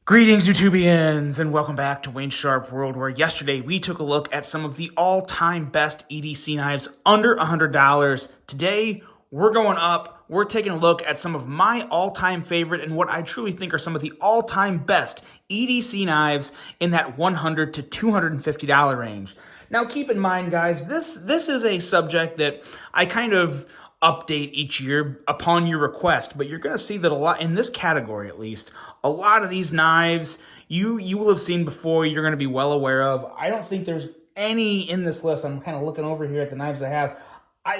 Greetings, YouTubians, and welcome back to Wayne Sharp World, where yesterday we took a look at some of the all-time best EDC knives under $100. Today, we're going up. We're taking a look at some of my all-time favorite and what I truly think are some of the all-time best EDC knives in that $100 to $250 range. Now, keep in mind, guys, this is a subject that I kind of update each year upon your request, but you're going to see that a lot in this category, at least, a lot of these knives you will have seen before, you're going to be well aware of. I don't think there's any in this list. I'm kind of looking over here at the knives I have.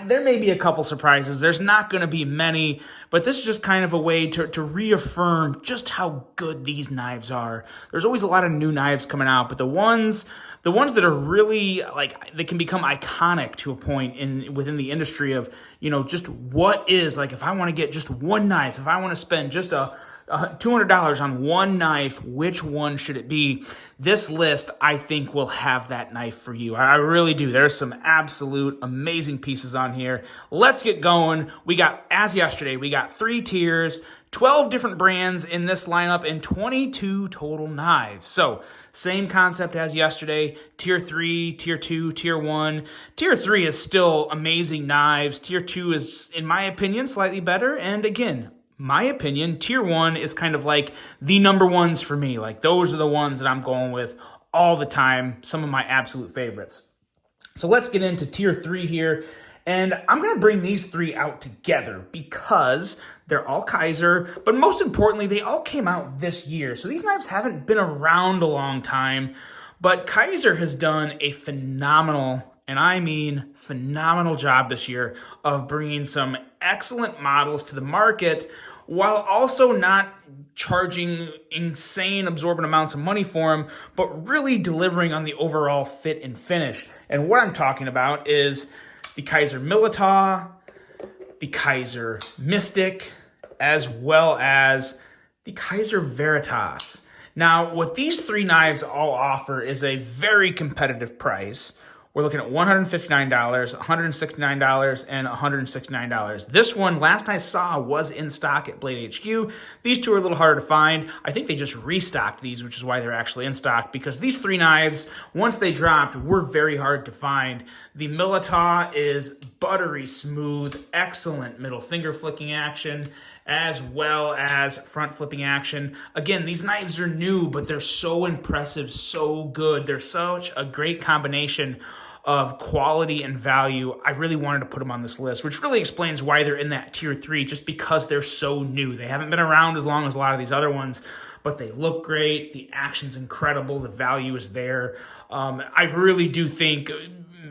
There may be a couple surprises. There's not going to be many, but this is just kind of a way to reaffirm just how good these knives are. There's always a lot of new knives coming out, but the ones that are really like, they can become iconic to a point within the industry of, you know, just what is, like, if I want to get just one knife, if I want to spend just $200 on one knife, which one should it be? This list, I think, will have that knife for you. I really do. There's some absolute amazing pieces on here. Let's get going. We got, as yesterday, we got 3 tiers, 12 different brands in this lineup, and 22 total knives. So, same concept as yesterday. Tier 3, Tier 2, Tier 1. Tier 3 is still amazing knives. Tier 2 is, in my opinion, slightly better. And again, my opinion, Tier 1 is kind of like the number ones for me. Like, those are the ones that I'm going with all the time. Some of my absolute favorites. So let's get into Tier 3 here. And I'm going to bring these 3 out together because they're all Kizer, but most importantly, they all came out this year. So these knives haven't been around a long time, but Kizer has done a phenomenal, and I mean phenomenal, job this year of bringing some excellent models to the market while also not charging insane absorbent amounts of money for them, but really delivering on the overall fit and finish. And what I'm talking about is the Kizer Militaw, the Kizer Mystic, as well as the Kizer Varatas. Now, what these 3 knives all offer is a very competitive price. We're looking at $159, $169, and $169. This one, last I saw, was in stock at Blade HQ. These 2 are a little harder to find. I think they just restocked these, which is why they're actually in stock, because these 3 knives, once they dropped, were very hard to find. The Militaw is buttery smooth, excellent middle finger flicking action, as well as front flipping action. Again, these knives are new, but they're so impressive, so good. They're such a great combination of quality and value. I really wanted to put them on this list, which really explains why they're in that Tier 3, just because they're so new. They haven't been around as long as a lot of these other ones, but they look great. The action's incredible. The value is there. I really do think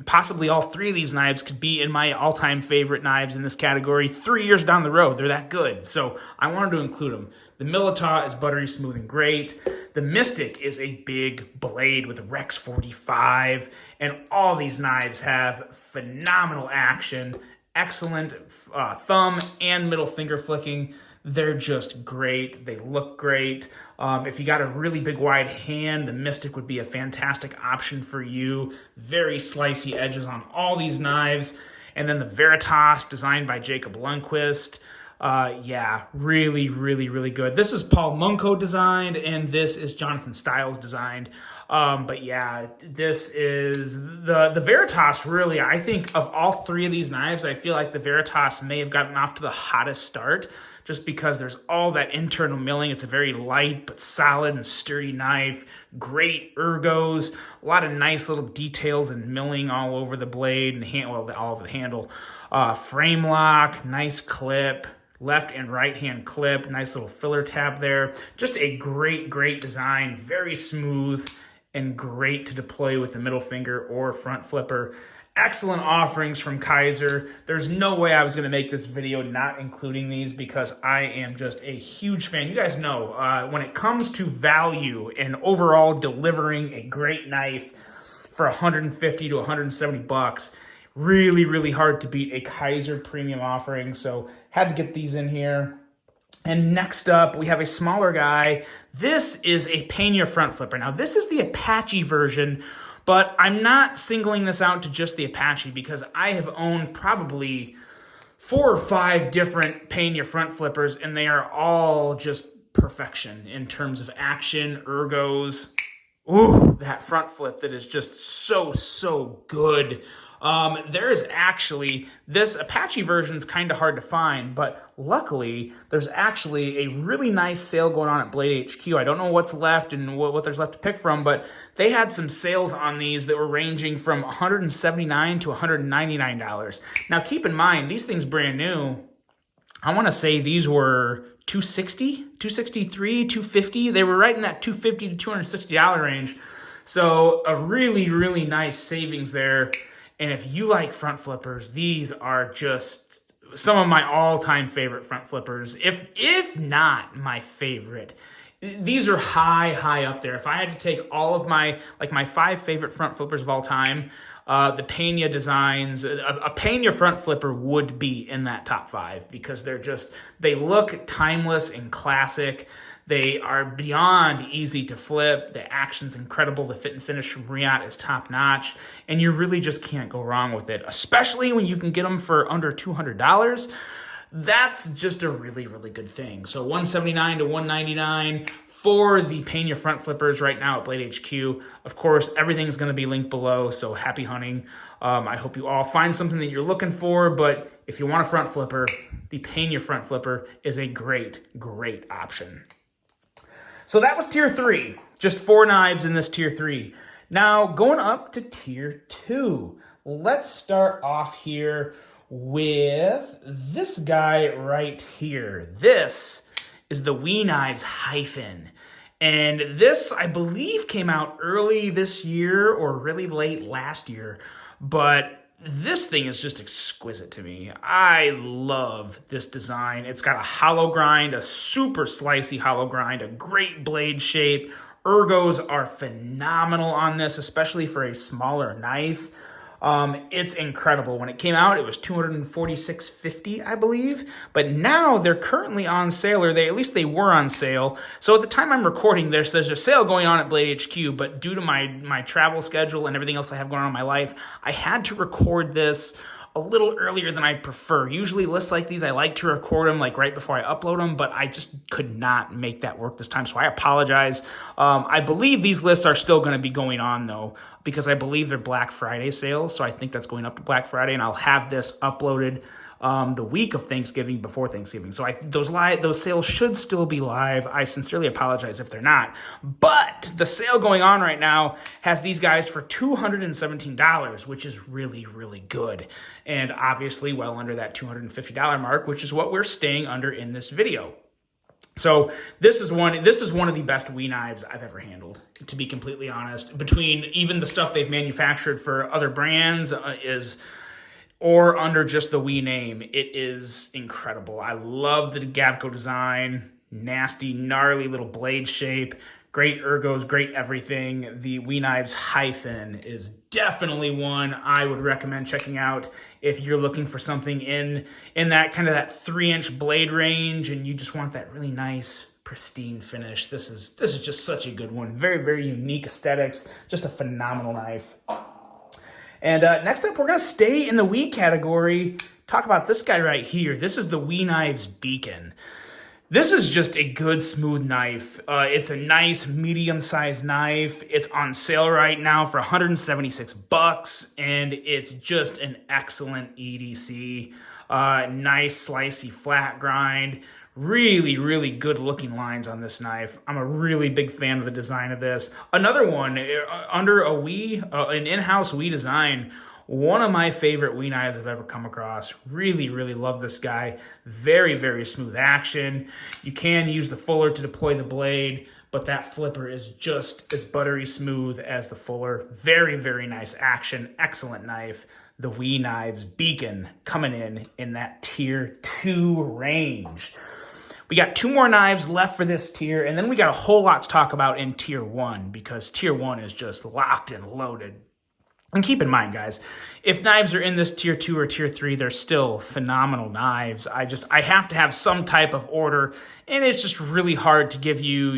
possibly all 3 of these knives could be in my all-time favorite knives in this category 3 years down the road. They're that good. So I wanted to include them. The Militaw is buttery smooth and great. The Mystic is a big blade with Rex 45. And all these knives have phenomenal action, excellent thumb and middle finger flicking. They're just great. They look great. If you got a really big wide hand, the Mystic would be a fantastic option for you. Very slicey edges on all these knives. And then the Varatas, designed by Jacob Lundquist. Yeah, really, really, really good. This is Paul Munko designed, and this is Jonathan Stiles designed. But yeah, this is the Varatas. Really, I think of all 3 of these knives, I feel like the Varatas may have gotten off to the hottest start, just because there's all that internal milling. It's a very light but solid and sturdy knife. Great ergos, a lot of nice little details and milling all over the blade and all over the handle. Frame lock, nice clip. Left and right hand clip, nice little filler tab there. Just a great, great design, very smooth and great to deploy with the middle finger or front flipper. Excellent offerings from Kizer. There's no way I was going to make this video not including these, because I am just a huge fan. You guys know, when it comes to value and overall delivering a great knife for 150 to 170 bucks, really, really hard to beat a Kizer premium offering. So had to get these in here. And next up, we have a smaller guy. This is a Paina front flipper. Now, this is the Apache version, but I'm not singling this out to just the Apache, because I have owned probably 4 or 5 different Paina front flippers, and they are all just perfection in terms of action, ergos. Ooh, that front flip that is just so good. There is actually, this Apache version is kind of hard to find, but luckily there's actually a really nice sale going on at Blade HQ. I don't know what's left and what there's left to pick from, but they had some sales on these that were ranging from $179 to $199. Now keep in mind, these things brand new, I want to say these were $260, $263, $250. They were right in that $250 to $260 range. So a really nice savings there. And if you like front flippers, these are just some of my all-time favorite front flippers. If not my favorite. These are high up there. If I had to take all of my 5 favorite front flippers of all time, the Paina designs, a Paina front flipper would be in that top 5 because they look timeless and classic. They are beyond easy to flip. The action's incredible. The fit and finish from Riyadh is top notch. And you really just can't go wrong with it, especially when you can get them for under $200. That's just a really good thing. So $179 to $199 for the Paina front flippers right now at Blade HQ. Of course, everything's going to be linked below, so happy hunting. I hope you all find something that you're looking for, but if you want a front flipper, the Paina front flipper is a great option. So that was tier 3, just 4 knives in this tier 3. Now going up to tier 2, let's start off here with this guy right here. This is the WE Knives Hyphen. And this, I believe, came out early this year or really late last year. But this thing is just exquisite to me. I love this design. It's got a hollow grind, a super slicey hollow grind, a great blade shape. Ergos are phenomenal on this, especially for a smaller knife. It's incredible. When it came out, it was $246.50, I believe. But now they're currently on sale, or at least they were on sale. So at the time I'm recording this, there's a sale going on at Blade HQ, but due to my travel schedule and everything else I have going on in my life, I had to record this a little earlier than I prefer. Usually lists like these, I like to record them like right before I upload them, but I just could not make that work this time, so I apologize. I believe these lists are still going to be going on though, because I believe they're Black Friday sales, so I think that's going up to Black Friday, and I'll have this uploaded the week of Thanksgiving, before Thanksgiving. So those sales should still be live. I sincerely apologize if they're not. But the sale going on right now has these guys for $217, which is really good. And obviously well under that $250 mark, which is what we're staying under in this video. So this is one of the best WE knives I've ever handled, to be completely honest. Between even the stuff they've manufactured for other brands or under just the WE name, it is incredible. I love the Gavco design, nasty, gnarly little blade shape, great ergos, great everything. The WE Knives Hyphen is definitely one I would recommend checking out if you're looking for something in that kind of that 3-inch blade range and you just want that really nice, pristine finish. This is just such a good one. Very unique aesthetics, just a phenomenal knife. And next up, we're going to stay in the WE category, talk about this guy right here. This is the WE Knives Beacon. This is just a good, smooth knife. It's a nice, medium-sized knife. It's on sale right now for $176, and it's just an excellent EDC. Nice, slicey, flat grind. Really good looking lines on this knife. I'm a really big fan of the design of this. Another one under a an in-house WE design. One of my favorite WE knives I've ever come across. Really love this guy. Very smooth action. You can use the fuller to deploy the blade, but that flipper is just as buttery smooth as the fuller. Very nice action. Excellent knife. The WE Knives Beacon coming in that tier 2 range. We got 2 more knives left for this tier, and then we got a whole lot to talk about in tier 1, because tier 1 is just locked and loaded. And keep in mind, guys, if knives are in this tier 2 or tier 3, they're still phenomenal knives. I have to have some type of order, and it's just really hard to give you,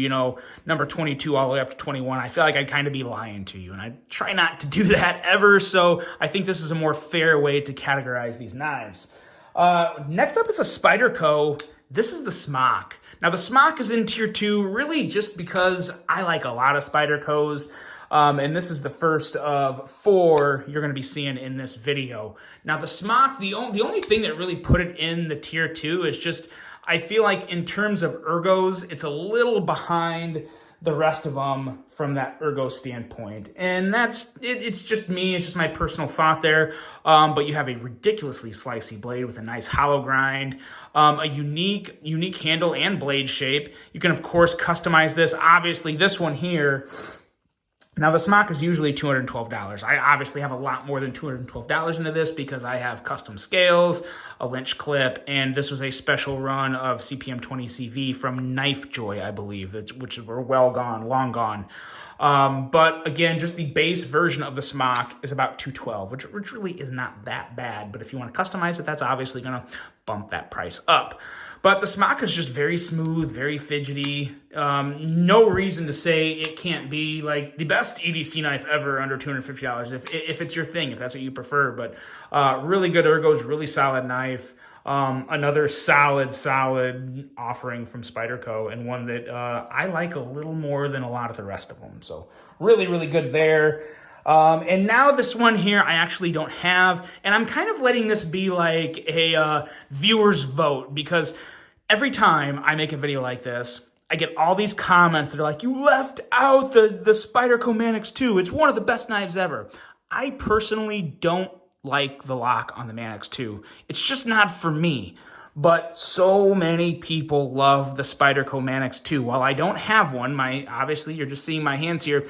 number 22 all the way up to 21. I feel like I'd kind of be lying to you, and I try not to do that ever, so I think this is a more fair way to categorize these knives. Next up is a Spyderco. This is the Smock. Now, the Smock is in tier 2 really just because I like a lot of Spydercos. And this is the first of 4 you're going to be seeing in this video. Now, the Smock, the only thing that really put it in the tier 2 is just, I feel like in terms of ergos, it's a little behind the rest of them from that ergo standpoint. And that's, it's just me, it's just my personal thought there. But you have a ridiculously slicey blade with a nice hollow grind, a unique handle and blade shape. You can, of course, customize this. Obviously, this one here, now, the Smock is usually $212. I obviously have a lot more than $212 into this because I have custom scales, a lynch clip, and this was a special run of CPM 20 CV from Knife Joy, I believe, which were well gone, long gone. But again, just the base version of the Smock is about $212, which really is not that bad. But if you want to customize it, that's obviously going to bump that price up. But the Smock is just very smooth, very fidgety. No reason to say it can't be like the best EDC knife ever under $250 if it's your thing, if that's what you prefer. But really good ergos, really solid knife. Another solid offering from Spyderco, and one that I like a little more than a lot of the rest of them. So really good there. And now this one here I actually don't have, and I'm kind of letting this be like a viewer's vote, because every time I make a video like this, I get all these comments that are like, you left out the Spyderco Manix 2. It's one of the best knives ever. I personally don't like the lock on the Manix 2. It's just not for me. But so many people love the Spyderco Manix 2. While I don't have one, obviously you're just seeing my hands here,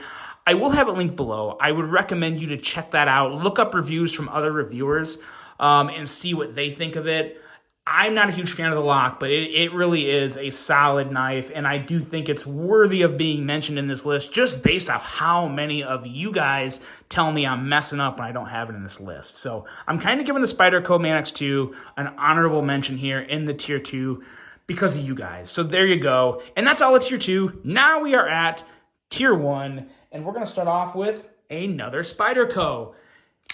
I will have it linked below. I would recommend you to check that out. Look up reviews from other reviewers and see what they think of it. I'm not a huge fan of the lock, but it really is a solid knife, and I do think it's worthy of being mentioned in this list just based off how many of you guys tell me I'm messing up when I don't have it in this list. So I'm kind of giving the Spyderco Manix 2 an honorable mention here in the tier 2 because of you guys. So there you go. And that's all of tier 2. Now we are at tier 1, and we're going to start off with another Spyderco,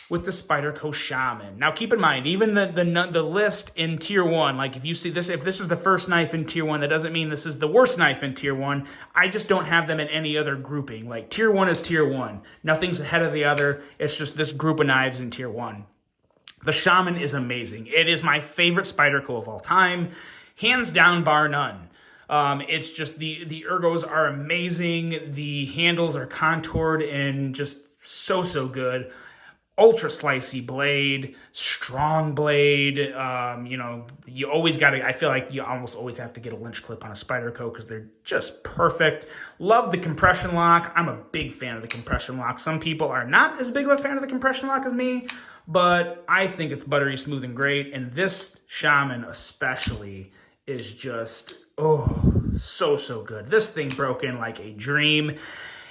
with the Spyderco Shaman. Now, keep in mind, even the list in tier 1, like if you see this, if this is the first knife in tier 1, that doesn't mean this is the worst knife in tier 1. I just don't have them in any other grouping. Like tier 1 is tier 1. Nothing's ahead of the other. It's just this group of knives in tier 1. The Shaman is amazing. It is my favorite Spyderco of all time, hands down, bar none. It's just the ergos are amazing. The handles are contoured and just so good. Ultra slicey blade, strong blade. You know, you always got to, I feel like you almost always have to get a lynch clip on a Spyderco because they're just perfect. Love the compression lock. I'm a big fan of the compression lock. Some people are not as big of a fan of the compression lock as me, but I think it's buttery smooth and great. And this Shaman especially is just, so good. This thing broke in like a dream.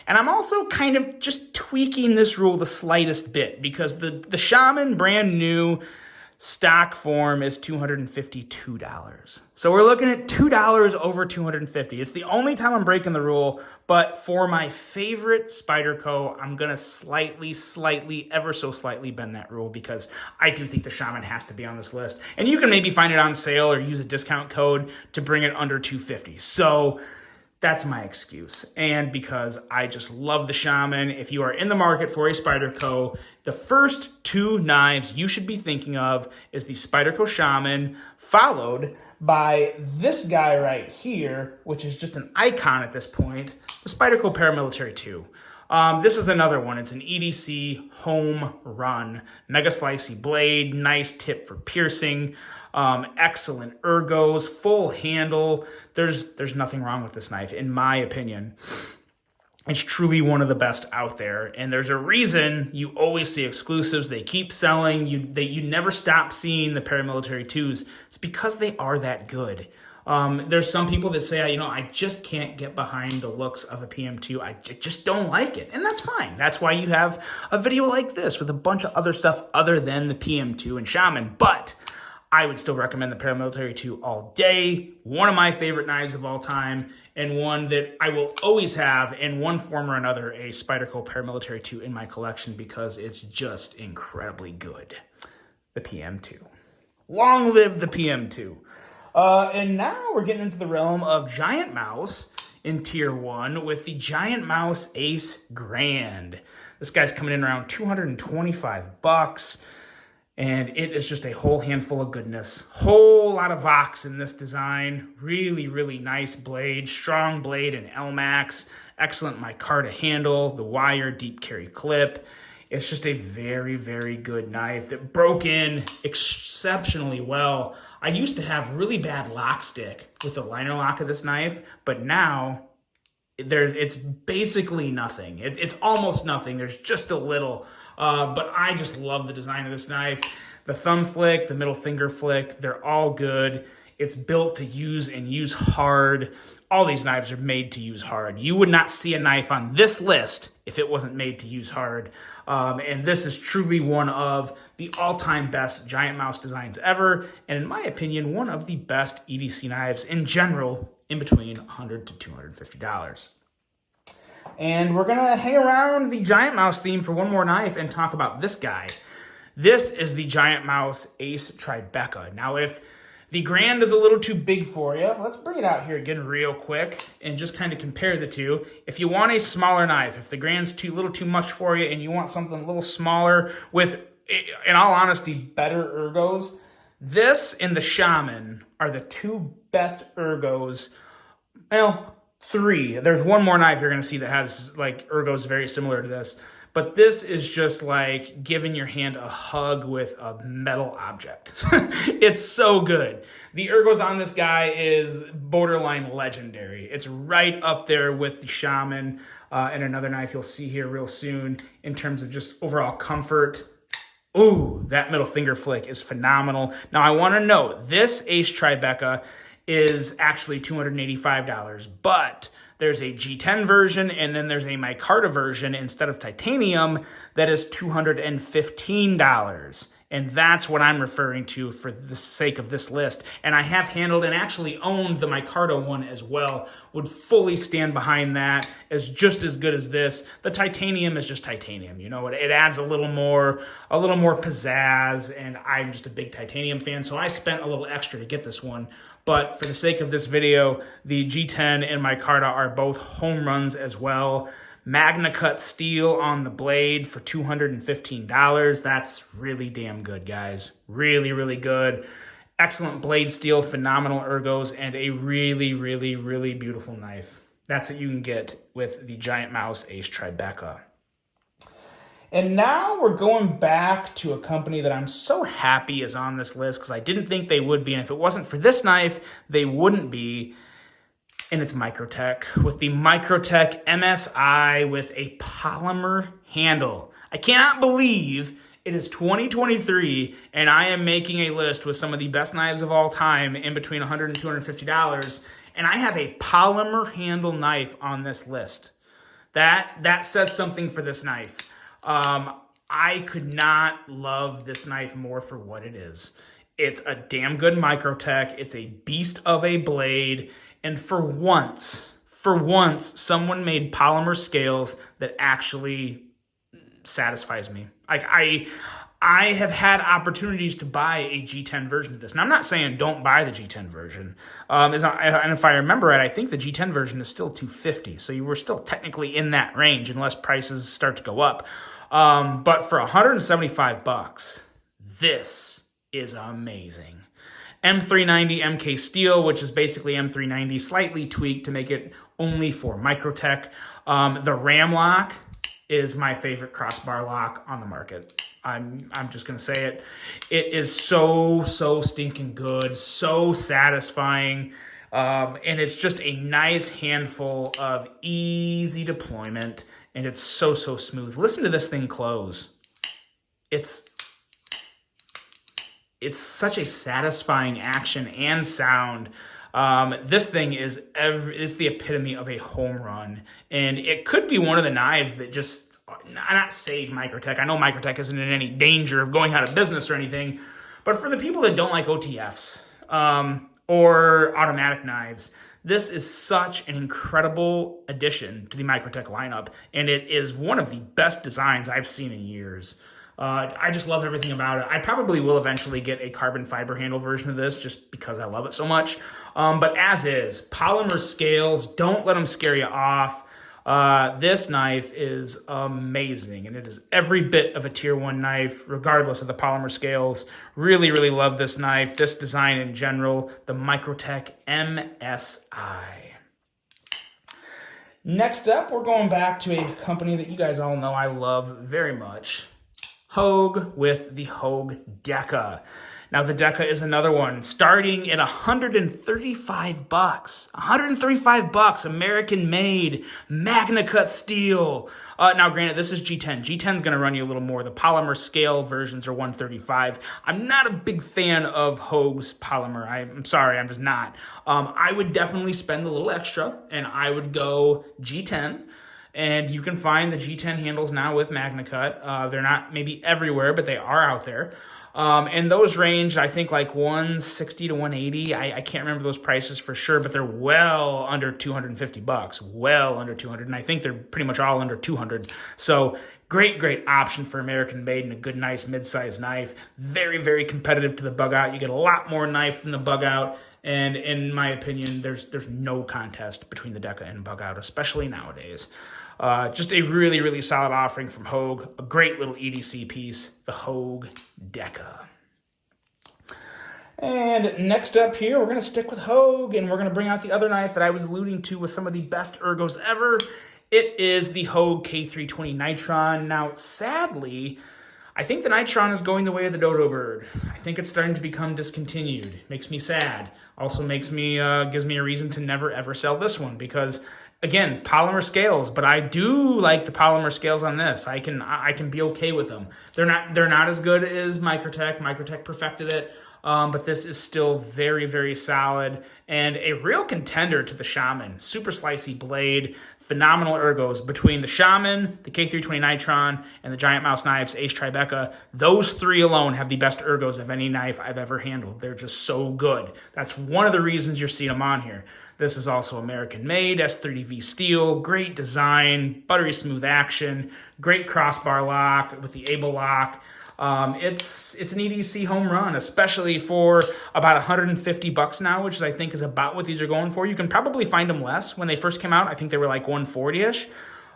And I'm also kind of just tweaking this rule the slightest bit because the Shaman brand new stock form is $252. So we're looking at $2 over $250. It's the only time I'm breaking the rule, but for my favorite Spyderco, I'm going to slightly, ever so slightly bend that rule because I do think the Shaman has to be on this list. And you can maybe find it on sale or use a discount code to bring it under $250. So that's my excuse. And because I just love the Shaman, if you are in the market for a Spyderco, the first 2 knives you should be thinking of is the Spyderco Shaman, followed by this guy right here, which is just an icon at this point, the Spyderco Paramilitary 2. This is another one. It's an EDC home run. Mega slicey blade, nice tip for piercing, excellent ergos, full handle. There's nothing wrong with this knife, in my opinion. It's truly one of the best out there, and there's a reason you always see exclusives. They keep selling. You never stop seeing the paramilitary 2s. It's because they are that good. There's some people that say, I just can't get behind the looks of a PM2. I just don't like it. And that's fine. That's why you have a video like this with a bunch of other stuff other than the PM2 and Shaman. But I would still recommend the Paramilitary 2 all day. One of my favorite knives of all time, and one that I will always have in one form or another, a Spyderco Paramilitary 2 in my collection because it's just incredibly good. The PM2. Long live the PM2. And now we're getting into the realm of GiantMouse in Tier 1 with the GiantMouse Ace Grand. This guy's coming in around $225, and it is just a whole handful of goodness. Whole lot of Vox in this design. Really, really nice blade, strong blade and LMAX. Excellent micarta handle, the wire deep carry clip. It's just a very, very good knife that broke in exceptionally well. I used to have really bad lock stick with the liner lock of this knife, but now it's basically nothing. It's almost nothing. There's just a little, but I just love the design of this knife. The thumb flick, the middle finger flick, they're all good. It's built to use and use hard. All these knives are made to use hard. You would not see a knife on this list if it wasn't made to use hard. And this is truly one of the all-time best GiantMouse designs ever. And in my opinion, one of the best EDC knives in general, in between $100 to $250. And we're gonna hang around the GiantMouse theme for one more knife and talk about this guy. This is the GiantMouse Ace Tribeca. Now, if the Grand is a little too big for you, let's bring it out here again real quick and just kind of compare the two. If you want a smaller knife, if the Grand's a little too much for you and you want something a little smaller with, in all honesty, better ergos, this and the Shaman are the two best ergos. Well, three. There's one more knife you're going to see that has like ergos very similar to this. But this is just like giving your hand a hug with a metal object. It's so good. The ergos on this guy is borderline legendary. It's right up there with the Shaman and another knife you'll see here real soon in terms of just overall comfort. Ooh, that middle finger flick is phenomenal. Now I want to note, this Ace Tribeca is actually $285, but there's a G10 version, and then there's a micarta version instead of titanium that is $215. And that's what I'm referring to for the sake of this list. And I have handled and actually owned the micarta one as well. Would fully stand behind that as just as good as this. The titanium is just titanium. You know, it adds a little more pizzazz, and I'm just a big titanium fan, so I spent a little extra to get this one. But for the sake of this video, the G10 and micarta are both home runs as well. Magna cut steel on the blade for $215. That's really damn good, guys. Really, really good. Excellent blade steel, phenomenal ergos, and a really, really, really beautiful knife. That's what you can get with the GiantMouse Ace Tribeca. And now we're going back to a company that I'm so happy is on this list because I didn't think they would be. And if it wasn't for this knife, they wouldn't be. And it's Microtech with the Microtech MSI with a polymer handle. I cannot believe it is 2023 and I am making a list with some of the best knives of all time in between $100 and $250. And I have a polymer handle knife on this list. That says something for this knife. I could not love this knife more for what it is. It's a damn good Microtech. It's a beast of a blade. And for once, someone made polymer scales that actually satisfies me. Like I have had opportunities to buy a G10 version of this. Now, I'm not saying don't buy the G10 version. And if I remember right, I think the G10 version is still $250. So you were still technically in that range unless prices start to go up. But for $175, this is amazing. M390 MK steel, which is basically M390 slightly tweaked to make it only for Microtech. The ram lock is my favorite crossbar lock on the market. I'm just gonna say it. It is so stinking good, so satisfying, and it's just a nice handful of easy deployment, and it's so smooth. Listen to this thing close. It's such a satisfying action and sound. This thing is the epitome of a home run, and it could be one of the knives that just not save Microtech. I know Microtech isn't in any danger of going out of business or anything, but for the people that don't like OTFs or automatic knives, this is such an incredible addition to the Microtech lineup, and it is one of the best designs I've seen in years. I just love everything about it. I probably will eventually get a carbon fiber handle version of this just because I love it so much. But as is, polymer scales, don't let them scare you off. This knife is amazing, and it is every bit of a tier 1 knife, regardless of the polymer scales. Really, really love this knife, this design in general, the Microtech MSI. Next up, we're going back to a company that you guys all know I love very much, Hogue with the Hogue Deca. Now, the Deca is another one, starting at $135. $135, American-made, Magna-cut steel. Now, granted, this is G10. G10's going to run you a little more. The polymer scale versions are $135. I'm not a big fan of Hogue's polymer. I'm sorry, I'm just not. I would definitely spend a little extra, and I would go G10. And you can find the G10 handles now with Magna-cut. They're not maybe everywhere, but they are out there. And those range, I think, like $160 to $180. I can't remember those prices for sure, but they're well under $250. Well under 200, and I think they're pretty much all under 200. So great, great option for American made and a good, nice mid-sized knife. Very, very competitive to the bug out. You get a lot more knife than the bug out. And in my opinion, there's no contest between the Deca and bug out, especially nowadays. Just a really, really solid offering from Hogue. A great little EDC piece, the Hogue Deca. And next up here, we're going to stick with Hogue, and we're going to bring out the other knife that I was alluding to with some of the best ergos ever. It is the Hogue K320 Nitron. Now, sadly, I think the Nitron is going the way of the dodo bird. I think it's starting to become discontinued. Makes me sad. Also makes me, gives me a reason to never ever sell this one because, again, polymer scales, but I do like the polymer scales on this. I can be okay with them. They're not as good as Microtech. Microtech perfected it. But this is still very, very solid and a real contender to the Shaman. Super slicey blade, phenomenal ergos between the Shaman, the K320 Nitron, and the GiantMouse Ace Tribeca. Those three alone have the best ergos of any knife I've ever handled. They're just so good. That's one of the reasons you're seeing them on here. This is also American-made, S30V steel, great design, buttery smooth action, great crossbar lock with the Able lock. It's an EDC home run, especially for about $150 now, which I think is about what these are going for. You can probably find them less. When they first came out, I think they were like $140-ish.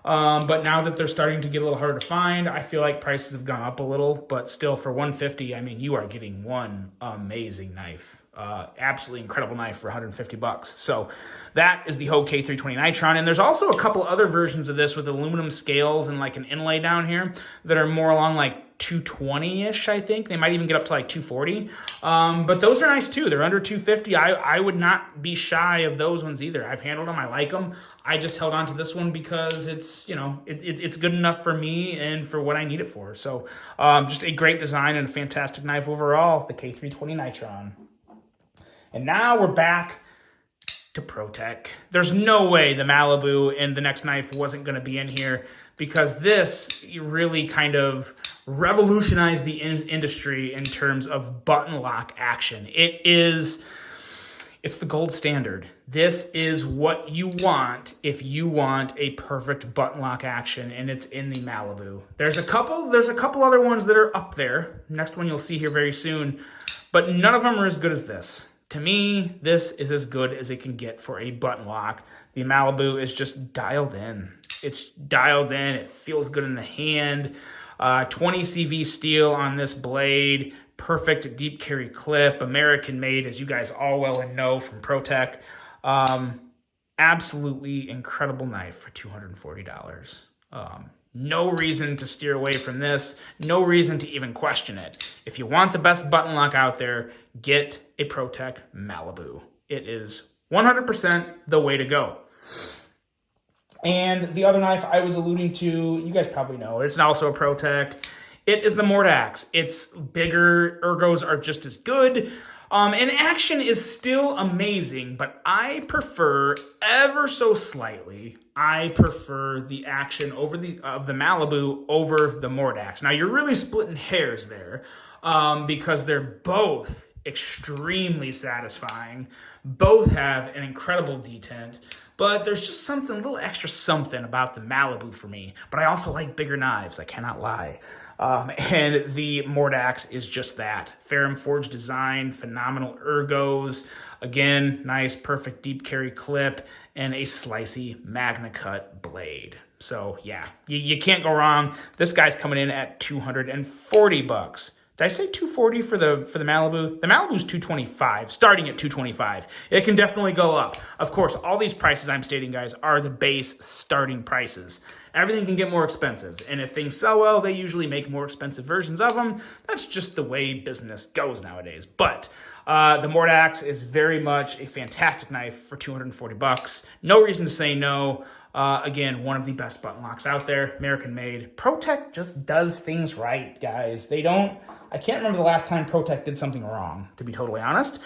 But now that they're starting to get a little harder to find, I feel like prices have gone up a little, but still for $150, I mean, you are getting one amazing knife. Absolutely incredible knife for $150. So that is the Hogue K320 Nitron. And there's also a couple other versions of this with aluminum scales and like an inlay down here that are more along like 220-ish, I think. They might even get up to like 240. But those are nice too. They're under 250. I would not be shy of those ones either. I've handled them. I like them. I just held on to this one because it's, you know, it's good enough for me and for what I need it for. So just a great design and a fantastic knife overall, the K320 Nitron. And now we're back to Protech. There's no way the Malibu and the next knife wasn't going to be in here because this really kind of revolutionized the industry in terms of button lock action. It's the gold standard. This is what you want if you want a perfect button lock action, and it's in the Malibu. There's a couple other ones that are up there. Next one you'll see here very soon, but none of them are as good as this. To me, this is as good as it can get for a button lock. The Malibu is just dialed in. It's dialed in. It feels good in the hand. 20 CV steel on this blade. Perfect deep carry clip. American made, as you guys all well know from Protech. Absolutely incredible knife for $240. No reason to steer away from this. No reason to even question it. If you want the best button lock out there, get a Protech Malibu. It is 100% the way to go. And the other knife I was alluding to, you guys probably know, it's also a Protech. It is the Mordax. It's bigger, ergos are just as good. And action is still amazing, but I prefer, ever so slightly, I prefer the action of the Malibu over the Mordax. Now, you're really splitting hairs there because they're both extremely satisfying. Both have an incredible detent. but there's just something, a little extra something about the Malibu for me. But I also like bigger knives, I cannot lie. And the Mordax is just that. Ferrum forged design, phenomenal ergos, again, nice, perfect deep carry clip, and a slicey Magna Cut blade. So yeah, you can't go wrong. This guy's coming in at $240. Did I say 240 for the Malibu? The Malibu's 225, starting at 225. It can definitely go up. Of course, all these prices I'm stating, guys, are the base starting prices. Everything can get more expensive, and if things sell well, they usually make more expensive versions of them. That's just the way business goes nowadays. But the Mordax is very much a fantastic knife for $240. No reason to say no. Again, one of the best button locks out there, American made. Protech just does things right, guys. I can't remember the last time Protech did something wrong, to be totally honest.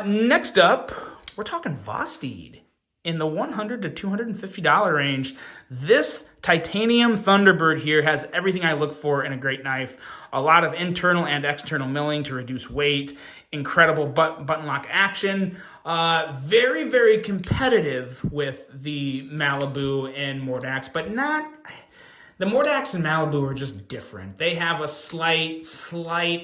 Next up, we're talking Vosteed in the $100 to $250 range. This titanium Thunderbird here has everything I look for in a great knife. A lot of internal and external milling to reduce weight. Incredible button lock action. Very, very competitive with the Malibu and Mordax, but not... The Mordax and Malibu are just different. They have a slight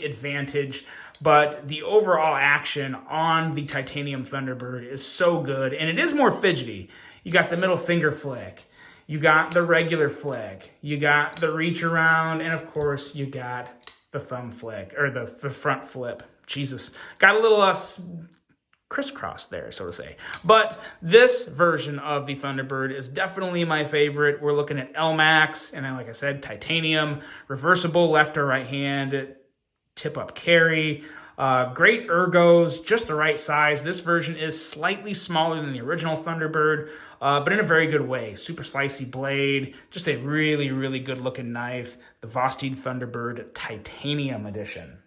advantage, but the overall action on the titanium Thunderbird is so good, and it is more fidgety. You got the middle finger flick. You got the regular flick. You got the reach around, and of course, you got the thumb flick, or the front flip. Jesus. Got a little crisscross there, so to say. But this version of the Thunderbird is definitely my favorite. We're looking at LMAX, and then, like I said, titanium, reversible left or right hand, tip-up carry, great ergos, just the right size. This version is slightly smaller than the original Thunderbird, but in a very good way. Super slicey blade, just a really, really good-looking knife. The Vosteed Thunderbird Titanium Edition.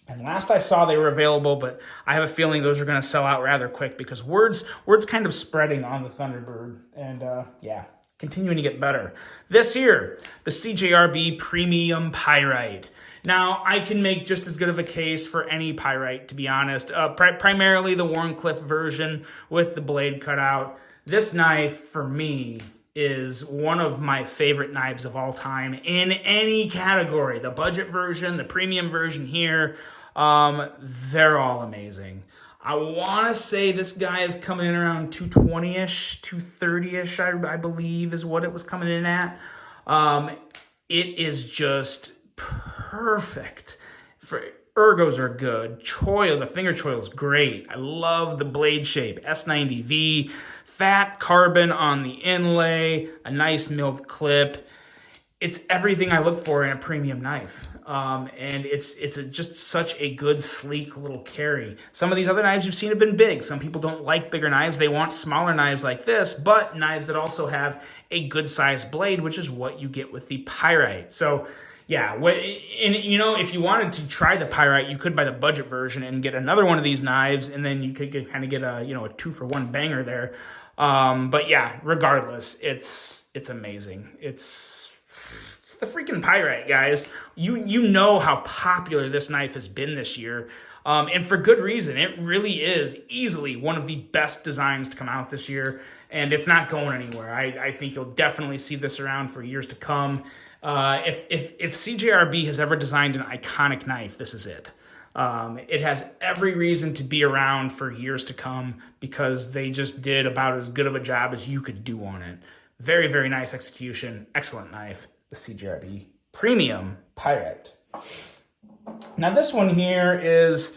And last I saw, they were available, but I have a feeling those are going to sell out rather quick because word's kind of spreading on the Thunderbird. And yeah, continuing to get better. This here, the CJRB Premium Pyrite. Now, I can make just as good of a case for any Pyrite, to be honest. Primarily the Warncliffe version with the blade cut out. This knife, for me, is one of my favorite knives of all time in any category. The budget version, the premium version here, they're all amazing. I want to say this guy is coming in around 220-ish, 230-ish, I believe is what it was coming in at. It is just perfect. Ergos are good. Choil, the finger choil is great. I love the blade shape. S90V, fat carbon on the inlay, a nice milled clip. It's everything I look for in a premium knife. And it's just such a good, sleek little carry. Some of these other knives you've seen have been big. Some people don't like bigger knives. They want smaller knives like this, but knives that also have a good-sized blade, which is what you get with the Pyrite. So, yeah, and you know, if you wanted to try the Pyrite, you could buy the budget version and get another one of these knives, and then you could kind of get a, you know, a 2-for-1 banger there. But yeah, regardless, it's amazing. It's the freaking Pyrite, guys. You know how popular this knife has been this year, and for good reason. It really is easily one of the best designs to come out this year, and it's not going anywhere. I think you'll definitely see this around for years to come. If CJRB has ever designed an iconic knife, this is it. It has every reason to be around for years to come because they just did about as good of a job as you could do on it. Very, very nice execution. Excellent knife. The CJRB Premium Pyrite. Now this one here is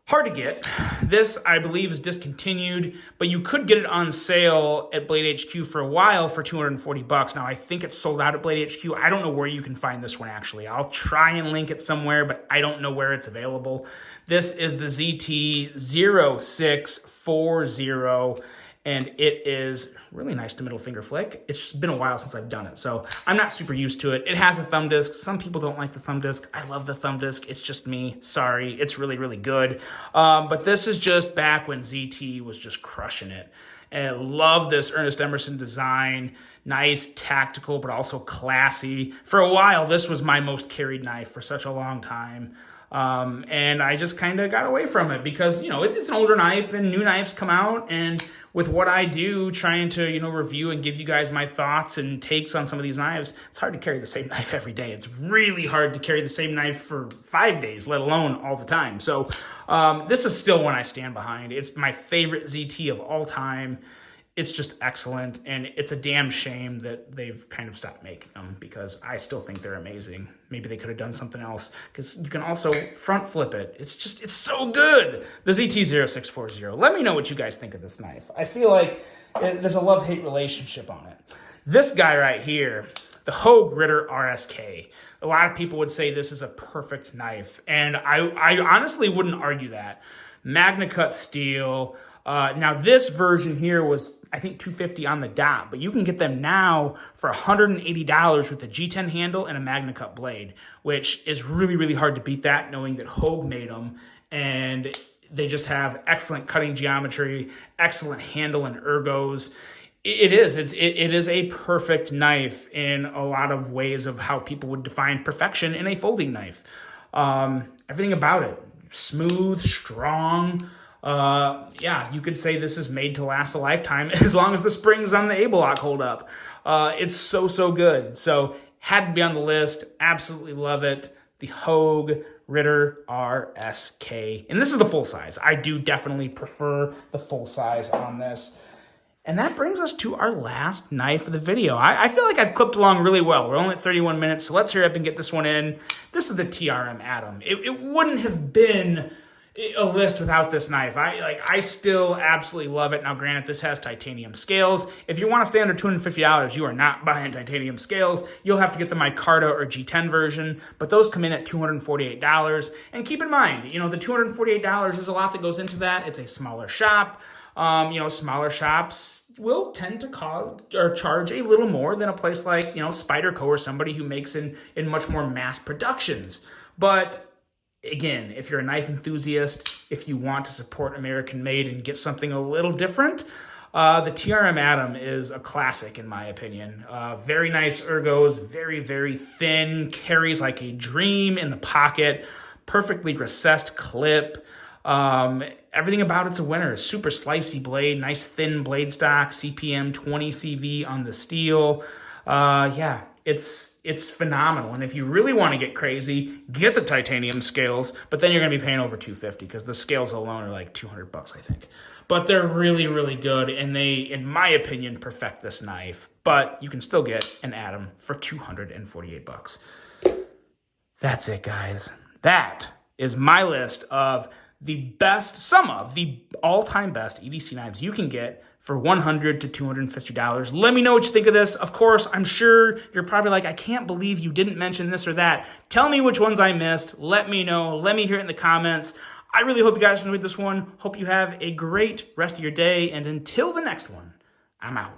hard to get. This, I believe, is discontinued, but you could get it on sale at Blade HQ for a while for $240. Now, I think it's sold out at Blade HQ. I don't know where you can find this one, actually. I'll try and link it somewhere, but I don't know where it's available. This is the ZT0640, and it is really nice to middle finger flick. It's just been a while since I've done it, so I'm not super used to it. It has a thumb disc. Some people don't like the thumb disc. I love the thumb disc. It's just me. Sorry. It's really, really good. But this is just back when ZT was just crushing it. And I love this Ernest Emerson design. Nice, tactical, but also classy. For a while, this was my most carried knife for such a long time. And I just kind of got away from it because, you know, it's an older knife and new knives come out. And with what I do, trying to, you know, review and give you guys my thoughts and takes on some of these knives, it's hard to carry the same knife every day. It's really hard to carry the same knife for 5 days, let alone all the time. So this is still one I stand behind. It's my favorite ZT of all time. It's just excellent, and it's a damn shame that they've kind of stopped making them because I still think they're amazing. Maybe they could have done something else because you can also front flip it. It's so good. The ZT0640. Let me know what you guys think of this knife. I feel like there's a love-hate relationship on it. This guy right here, the Hogue Ritter RSK. A lot of people would say this is a perfect knife, and I honestly wouldn't argue that. Magna cut steel. Now this version here was, I think, $250 on the dot, but you can get them now for $180 with a G10 handle and a Magna cut blade, which is really, really hard to beat that, knowing that Hogue made them, and they just have excellent cutting geometry, excellent handle and ergos. It is a perfect knife in a lot of ways of how people would define perfection in a folding knife. Everything about it, smooth, strong. Yeah, you could say this is made to last a lifetime as long as the springs on the A-block hold up. It's so good. So had to be on the list. Absolutely love it. The Hogue Ritter RSK. And this is the full size. I do definitely prefer the full size on this. And that brings us to our last knife of the video. I feel like I've clipped along really well. We're only at 31 minutes, so let's hurry up and get this one in. This is the TRM Atom. It wouldn't have been a list without this knife. I still absolutely love it. Now, granted, this has titanium scales. If you want to stay under $250, you are not buying titanium scales. You'll have to get the micarta or G10 version, but those come in at $248. And keep in mind, you know, the $248 is a lot that goes into that. It's a smaller shop. You know, smaller shops will tend to charge a little more than a place like, you know, Spyderco or somebody who makes in much more mass productions. But again, if you're a knife enthusiast, if you want to support American made and get something a little different, the TRM Atom is a classic in my opinion. Very nice ergos, very, very thin, carries like a dream in the pocket, perfectly recessed clip. Everything about it's a winner. Super slicey blade, nice thin blade stock, CPM 20 CV on the steel. Yeah. It's phenomenal. And if you really want to get crazy, get the titanium scales, but then you're going to be paying over $250 because the scales alone are like $200, I think. But they're really, really good, and they, in my opinion, perfect this knife. But you can still get an Atom for $248. That's it, guys. That is my list of some of the all-time best EDC knives you can get for $100 to $250. Let me know what you think of this. Of course, I'm sure you're probably like, I can't believe you didn't mention this or that. Tell me which ones I missed. Let me know. Let me hear it in the comments. I really hope you guys enjoyed this one. Hope you have a great rest of your day. And until the next one, I'm out.